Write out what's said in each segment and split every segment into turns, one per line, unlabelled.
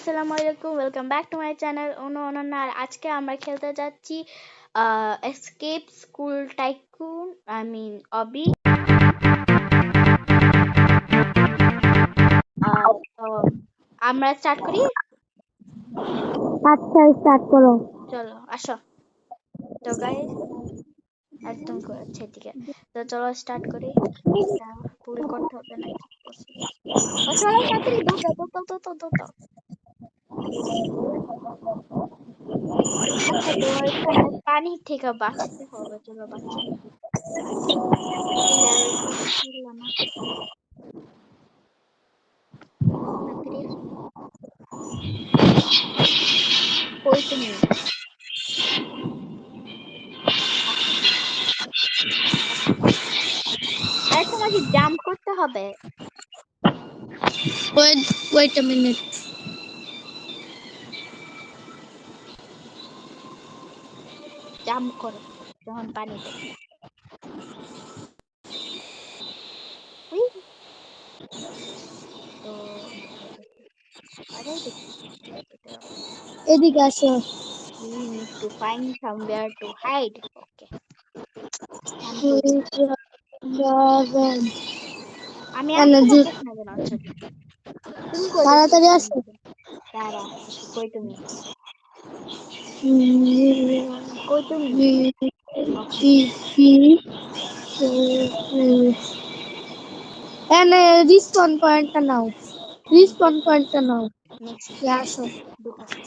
আসসালামু আলাইকুম, welcome back to my channel Anu Ananya. আর আজকে আমরা খেলতে যাচ্ছি এসকেপ স্কুল টাইকুন, অবি। তো আমরা স্টার্ট করি।
আচ্ছা, স্টার্ট করো।
চলো আসো। তো গাইস একদম করেছে এদিকে। তো চলো স্টার্ট করি। এটা ভুল করতে হবে নাকি? ও চলো তাড়াতাড়ি দাও। আচ্ছা, তোমার এখানে পানি থেকে বাঁচতে হবে। চলো বাঁচি। এই আর ছিল না। তাড়াতাড়ি আসো। কই তুমি? আসো। আরে তোমাকে জাম্প করতে হবে।
Wait a minute.
জাম্প করো যখন পানি দেখবা। উই, তো মাথায় গেছে। আরে দেখি
এদিকে আসো।
we need to find somewhere to hide. Okay, আমি কই আমি আসতে পারতেছি না কেন? আচ্ছা তুমি কই গেছো?
তাড়াতাড়ি আসো।
দাঁড়া, ওকে কই তুমি? কই তুমি? ওকে
এনে রিসপন পয়েন্টটা নাও। রিসপন পয়েন্টটা নাও।
নেক্সট
আসো।
ঢুকাছি।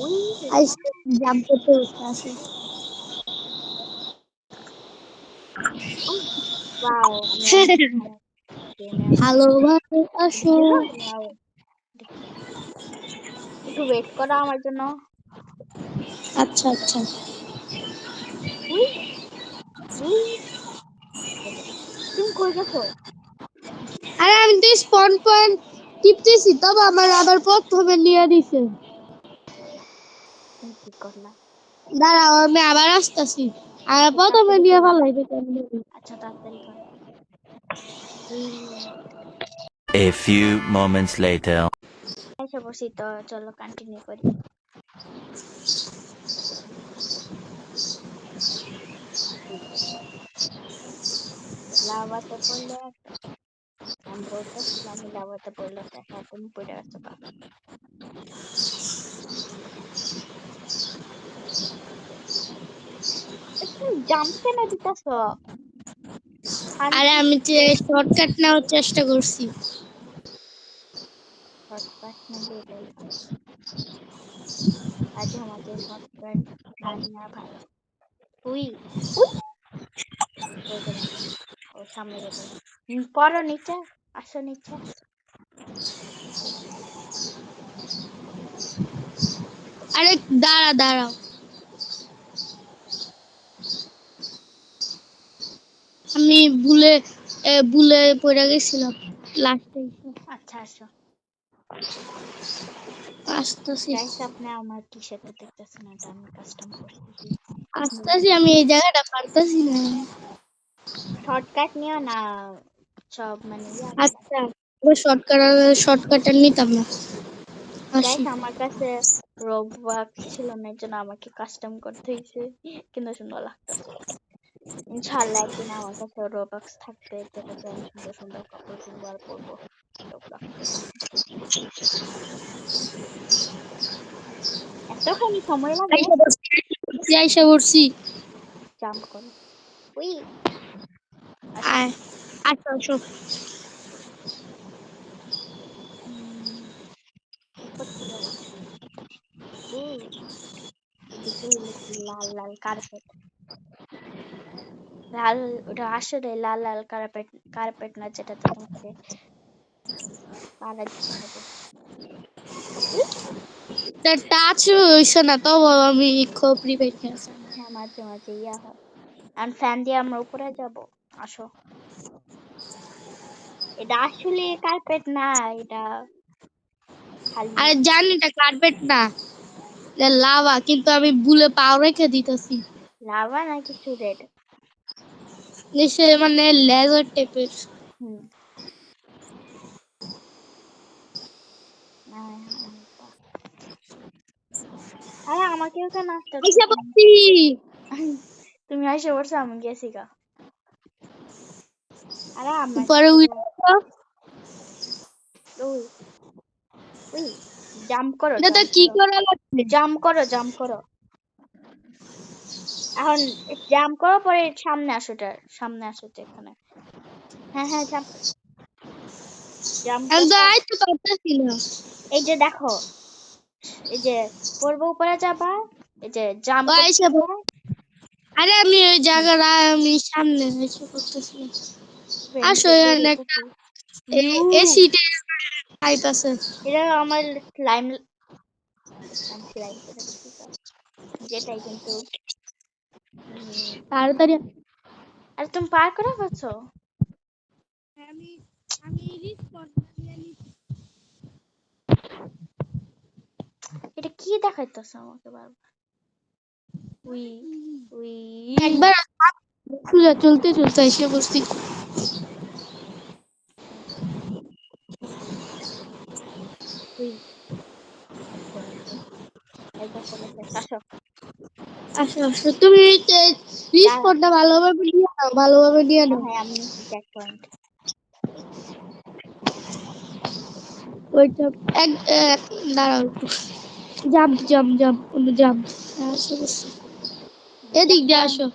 ওই
আইসে জাম্প করতে উঠতে আসো।
ওয়াও, আমি অনেক খারাপ গেমে। আমি
ভালোভাবে আসো।
দিলো। ওয়াও, একটু ওয়েট করো আমার জন্য।
আচ্ছা আচ্ছা।
উই উই, তুমি কই গেছো?
আরে আমি তো স্পন পয়েন্ট টিপতেছি, তবে আমার আবার প্রথমে নিয়ে দিছে।
তুমি কি করলা?
দাঁড়াও, আমি আবার আসতেছি। আর
আচ্ছা
প্রথমে
তাড়াতাড়ি
নিয়ে
করো।
ভালো কেমন।
আচ্ছা তাড়াতাড়ি করো। We,
A few moments later.
এসে বসি তো, চলো কন্টিনিউ করি। লাভাতে পড়লে আমি বলতেছিলাম লাভাতে পড়লে দেখা তুমি পড়ে গেছো বা। তুমি জাম্প কেন দিতেছ?
আরে আমি যে শর্টকাট নেওয়ার চেষ্টা করছি।
শর্টকাট নিলে এটাই হয়, মাঝে মাঝে শর্টকাট না নেওয়া ভালো। উই উই, কই গেলা? ও সামনে গেছে। পড়ো নিচে, আসো নিচে।
আরে দাঁড়াও, আমি ভুলে পড়ে গেছিলাম লাস্টে।
আচ্ছা আসো।
আসতেছি
গাইস আপনি আমার টি-শার্টটা দেখতেছেন, এটা আমি কাস্টম করতেছি।
আসতেছি আমি এই জায়গাটা পারতেছি না।
শর্টকাট নিও না, সব মানে ইয়া করো।
আচ্ছা, ওই শর্টকাট নিতাম না। আসি।
গাইস আমার কাছে রোবক্স ছিল না, এর জন্য আমাকে কাস্টম করতে হয়েছে, কিন্তু সুন্দর লাগতেছে। ইনশাআল্লাহ একদিন আমার কাছে রোবক্স থাকবে, যেটাতে আমি সুন্দর সুন্দর কাপড় কিনবো আর পরবো রোবক্সে। এতখানি সময় লাগে?
আইসা পড়ছি।
জাম্প করো। উই, আসো।
আয়, আসো আসো।
উপর থেকে বলো। এদিকে হইলো কি লাল লাল কার্পেট। লাল, ওটা আসলে লাল লাল কার্পেট। কার্পেট না, যেটাতে তোমাকে পাড়া দিতে হবে। উই,
টাচ হইছে না, তবু আমি খপরি পেয়ে আছি।
হ্যাঁ মাঝে মাঝে ইয়া হয়। আর ফ্যান দিয়ে আমরা উপরে যাব। আসো। এটা আসলে কার্পেট না, এটা খালি
আরে জানি এটা কার্পেট না, এটা লাভা, কিন্তু আমি ভুলে পাও রেখে দিতেছি।
লাভা না কিছু রেড।
সে মানে লেজার টাইপের।
হুম, আরে আমাকেও কেন আসতে
আইসা
তুমি
পড়ছি।
তুমি আইসা বলছো আমি গেছি গা। আরে আমার
পরে
ওই ওই জাম্প করো
এটা তো
জাম্প
কি
করো
করা লাগবে?
জাম্প করো জাম্প করো এখন জাম্প করো পরে সামনে আসো সামনে আসো এখানে হ্যাঁ হ্যাঁ জাম্প জাম্প
আমি তো
করো
আইতে পারতেছি না।
এই যে দেখো এই যে পড়বো উপরে যাবা এই যে জাম্প
ও
করতে
আইসা
যাবা
আরে আমি ওই জায়গাটা আমি সামনে এসে করতেছি। আসো
ফ্রেন্ডকে
এখানে একটা
বেরোতেছি ইউ
এসিতে পাইপ আছে।
এটা আমার স্লাইম আমি স্লাইম করে দিছি তো। যেটাই কিন্তু
তাড়াতাড়ি
আরে তুমি পার করে ফেলছো
আমি আমি রিসপন্স দিয়ে নিচ্ছি।
এটা কি দেখাইতেছে আমাকে বারবার উই উই
একবার খুলে চলতে চলতে এসে বসছি।
উই একবার আসো একবার করলে শেষ আসো
আসো আসো তুমি
দাঁড়া
রিসপন্সটা ভালোভাবে নিয়ে নাও, ভালোভাবে নিয়ে
হ্যাঁ
নাও।
হ্যাঁ আমি নিচ্ছি চেক পয়েন্ট
ওইটা দাঁড়াও একটু। Jump jump jump jump. আসো বসছি।
চেক
এদিক দিয়ে
পয়েন্ট
আসো।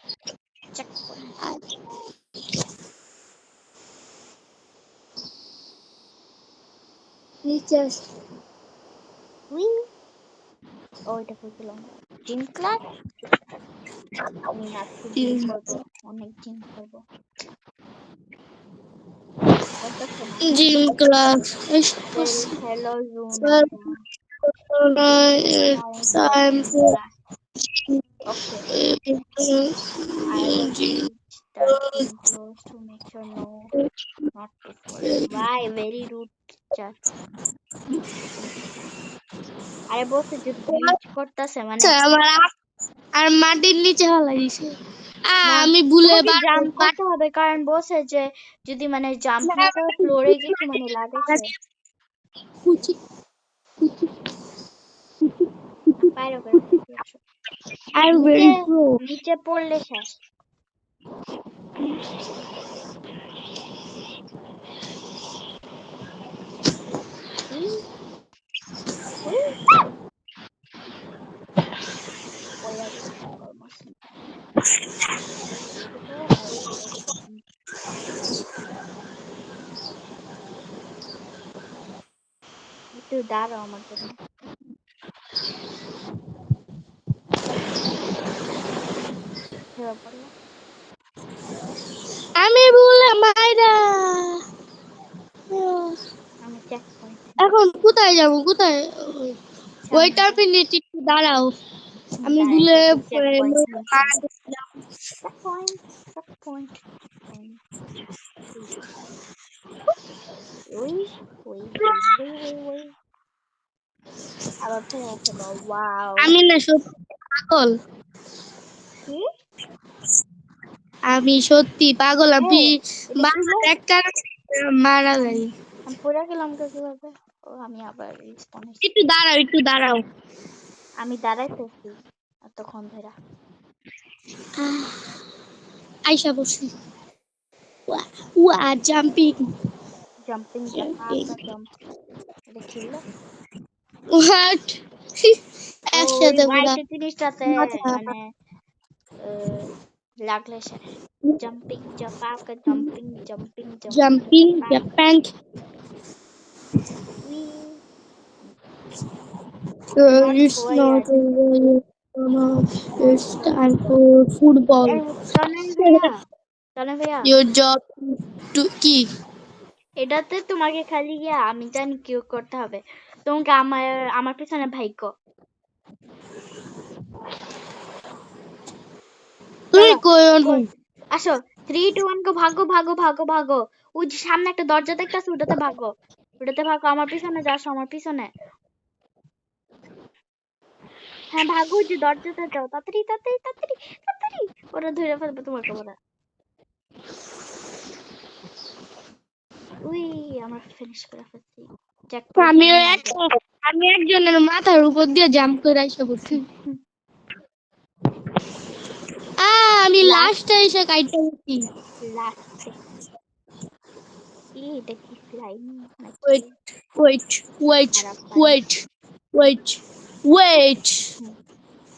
চেক পয়েন্ট
নিচে আসো।
উই ও এটা করছিলাম জিম ক্লাস আমি আজকে জিম করবো অনেক জিম করবো করতেছো না
gym class
well hello Zuna now it's your
time
gym
for
class okay I will reach the gym close to make sure no not to fall why very rude teacher আরে বলছে যে glitch করতেছে মানে
আমার আর মাটির নিচে হলাই দিছে।
না
আমি ভুলে
তোমাকে জাম্প করতে হবে কারণ বলছে যে যদি মানে জাম্প না করে ফ্লোরে কিছু মানে লাগাইছে
কুচি
বাইরে করে ফেলতে আসো।
আর
নিচে
ভেরি প্রো।
নিচে পড়লে শেষ উই উই পড়ে গেছি অলমোস্ট এদিকে আর এদিকে একটু দাঁড়াও আমার জন্য ধরা পড়লো
আমি ভুলে মাইরা।
আমি চেক পয়েন্ট
এখন কোথায় যাব কোথায়?
সামনে
ওইটার
যাও
মিনিট একটু দাঁড়াও। আমি ভুলে
দাঁড়াইতেছি চেক পয়েন্ট নিচে check point check point point ওই ওই ওই ওই ওই ওই আবার ফেরত আসো ওয়াও
আমি না সত্যি পাগল।
কি
আমি সত্যি পাগল। আমি
এই এটা তুলো
একটা মারা যাই।
আমি পড়ে গেলাম কিভাবে ও আমি আবার রিস্পন হইছি
একটু দাঁড়াও একটু দাঁড়াও।
আমি দাঁড়াইতেছি এতক্ষণ ধরে
আইসা বসি। ওয়া ওয়া জাম্পিং
জাম্পিং
জাম্পিং
জাপাকা জাম্প এটা ছিল
হোয়াট
ও ওই
একসাথে পুরা
হোয়াইট জিনিসটাতে
মাথা
মানে আহ, লাগলে শেষ জাম্পিং জাপাকা জাম্পিং জাম্পিং জাম্পিং
জাম্পিং
জাপাকা
jumping
we not
it's not
square not
it's
square
time for football
তনয় ভাইয়া তনয় ভাইয়া
your job to কি
এটাতে তোমাকে খালি গিয়া আমি জানি কি করতে হবে তোমাকে আমার আমার পিছনে ভাইকো
তুমি
চলো
কইও না
আসো 3 2 1 গো ভাগো ভাগো ভাগো ভাগো ওই যে সামনে একটা দরজা দেখতেছো ওটাতে ভাগো আমার পিছনে যাও আসো আমার পিছনে হ্যাঁ ভাগো ওই যে দরজাতে যাও তাড়াতাড়ি তাড়াতাড়ি তাড়াতাড়ি তাড়াতাড়ি ওরা ধরে ফেলবে তোমাকে ওরা উই আমরা ফিনিশ করে ফেলছি চেক পয়েন্ট
আমিও
নিয়ে
এক
নাও
আমি একজনের মাথার উপর দিয়ে জাম্প করে এসে পড়ছি। আমি লাস্টে এসে কাইটা গেছি।
লাস্টে এটা কি স্লাইম নাকি
ওয়েট ওয়েট ওয়েট
খারাপ পানি?
ওয়েট ওয়েট ওয়েট
হুম।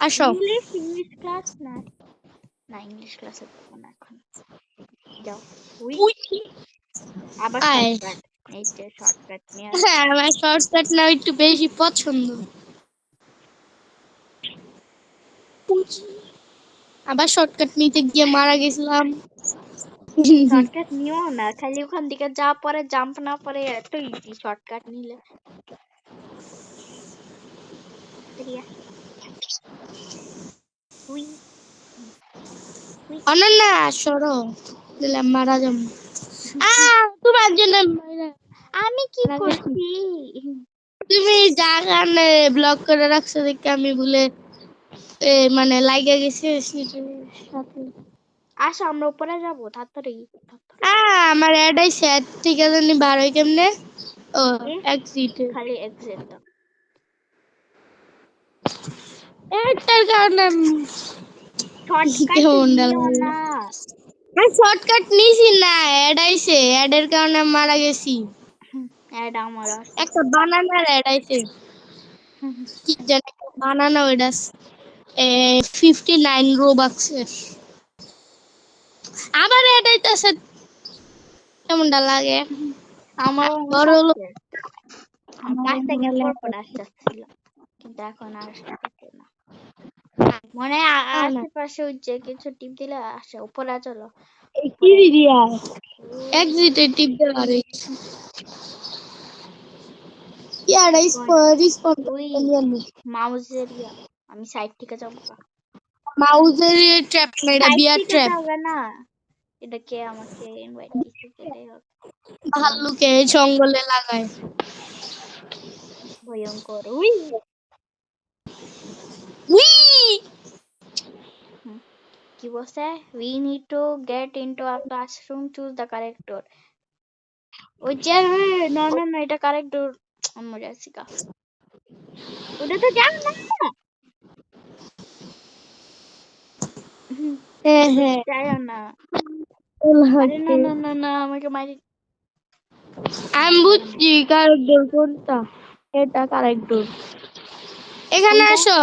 আসো।
ইংলিশ ক্লাস না ইংলিশ ক্লাসে যাবো না এখন। যাও। উই
উই,
আবার
আয়।
শর্টকাট। এই যে শর্টকাট নিয়ে
হ্যাঁ, আমার শর্টকাট না একটু বেশি পছন্দ। আবার শর্টকাট নিতে গিয়ে মারা গেছিলাম।
শর্টকাট নিও না, খালি ওখান থেকে যা পরে জাম্প না পরে এত ইজি শর্টকাট নিলে। রিয়া উই উই
অনন্যা সরো, দিলাম মারা যাবো। তোমার জন্য
আমি কি
মারা গেছি।
করছি?
তুমি যা গানে ব্লক করে রাখছো দেখে আমি ভুলে মানে লাইগা গেছে সিটের সাথে।
আসো আমরা উপরে যাবো তাড়াতাড়ি।
আমার এটাই সেট ঠিক আছে নি বার হয় কেমনে? ও
এ
এক্সিট।
খালি এক্সিট দাও।
এটার কারণে
শর্টকাট
কেমন
নিও না।
আমি শর্টকাট নিছি না, অ্যাড আইছে, অ্যাডের কারণে মারা গেছি।
অ্যাড আমার আসছে।
একটা বানানার অ্যাড আইছে, কি জানি বানানা ওইটা 59 রোবাক্সের। আবার অ্যাড আইতাছে, কেমনটা লাগে?
আমার
বড় হলো
পাঁচ সেকেন্ড পর পর আসতেছিল, কিন্তু এখন আর আসতেছে না। মনে হয় আশেপাশে ওই যে কিছু টিপ দিলে আসে। উপরে চলো।
কি
উপরে
দিয়া এক্সিটে টিপ দে আরে কি আড়াইশ রিসপন্স
ওই মাউজের আমি সাইড থেকে যাবো।
মাউজের ট্র্যাপ না, এটা
সাইড
বিয়ার
থেকে
ট্র্যাপ।
যাবে না। এটা কে আমাকে ইনভাইট দিছে যেটাই হোক।
ভাল্লুকে জঙ্গলে লাগায়।
ভয়ঙ্কর। উই
উই
কি বলছে? We need to get into a classroom, choose the correct door. ওই যে না না না, এটা কারেক্ট ডোর। মরে আছি গা। ওটা তো যাও না।
হ্যাঁ হ্যাঁ
যাও না। আরে না না না না, আমাকে মারি।
আমি বুঝছি কারেক্ট ডোর কোনটা, এটা কারেক্ট ডোর। এখানে
কোনটা
আসো।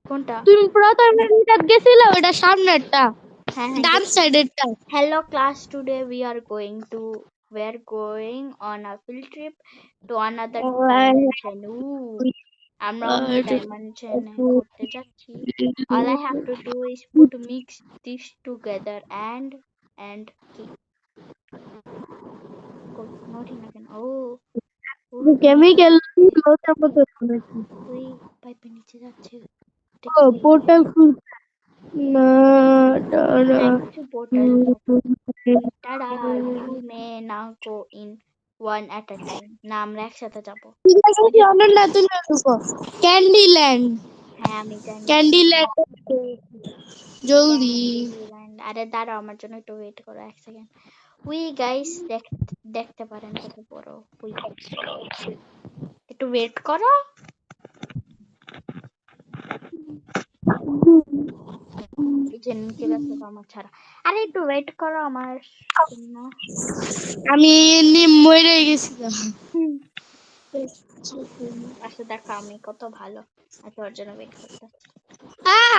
কোনটা?
তুমি প্রথমে যেটা গেছিলে ওটা সামনেরটা,
হ্যাঁ হ্যাঁ
ডান
গেছি।
সাইডেরটা।
Hello class, today we're going on a field trip to another dimension. আমরা অন্য ডাইমেনশনে ঘুরতে যাচ্ছি। All I have to do is mix this together and কি নড়ি না কেন?
কেমিক্যাল লোটার মতো শুনেছি।
ওই পাইপের নিচে যাচ্ছে। এটা
ও
কি?
পোর্টাল খুল না
হ্যাঁ কিছু পোর্টাল আছে। Tada, you may now go in one at a time. না আমরা একসাথে যাবো।
ঠিক আছে,
ওই যে
অনন্যা তুমি ঢুকো ক্যান্ডিল্যান্ড।
হ্যাঁ আমি জানি।
ক্যান্ডিল্যান্ড জলদি।
ক্যান্ডিল্যান্ড। আরে দাঁড়াও, আমার জন্য একটু ওয়েট করো 1 সেকেন্ড। উই গাইস দেখতে পারেন কত বড়। উই একটু ওয়েট করো। এই যে নিচে গেছে তো আমার ছাড়া। আরে একটু ওয়েট করো আমার জন্য।
আমি মরে গেছি তো।
আচ্ছা দেখো আমি কত ভালো। আচ্ছা ওর জন্য ওয়েট করতেছি।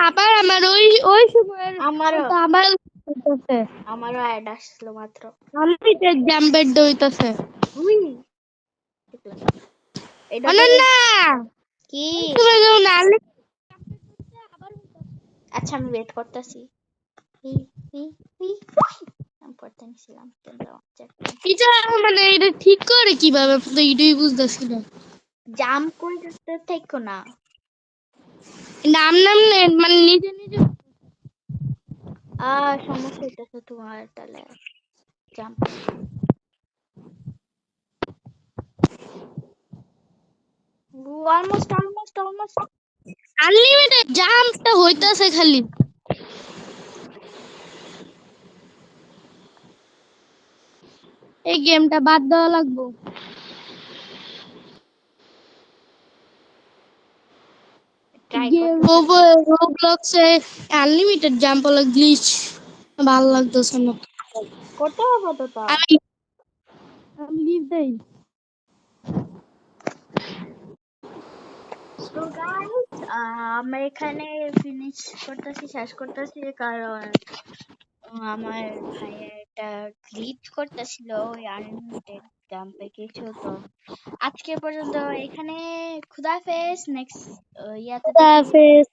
আবার আমার ওই ওই সময়ের
আমারও
মতো আবার হইতাছে।
আমারও অ্যাড আসলো মাত্র।
আমি তো জাম্পের দইতাছে।
উই দেখলাম। এটা তো
অনন্যা
কি?
তুমি যখন আলে
আচ্ছা আমি ওয়েট করতেছি। আমি পড়তে নিছিলাম কিন্তু
এটা মানে এটা ঠিক করে কিভাবে, আমি তো এটাই বুঝতেছি না।
জাম্প করতে থাকো না।
নাম নাম মানে নিজে নিজে
সমস্যা হইতেছে তোমার তাহলে জাম্পে। অলমোস্ট।
আনলিমিটেড জাম্পটা হইতাছে খালি। এই গেমটা বাদ দেওয়া লাগবো।
ট্রাই
গিয়ে
করতে থাকি।
রোবলক্সে আনলিমিটেড জাম্প হলো গ্লিচ ভালো লাগতেছে না।
করতে হবে তো তা।
আমি আমি লিভ দেই।
তো গাইস আমরা এখানে ফিনিশ করতেছি, শেষ করতেছি, কারণ আমার ভাইয়ের একটা গ্লিচ করতেছিল ওই আনলিমিটেড জাম্পে কিছু। তো আজকে পর্যন্ত এখানে, খুদাফেজ। নেক্সট ইয়াতে দেখি।
হাফেজ।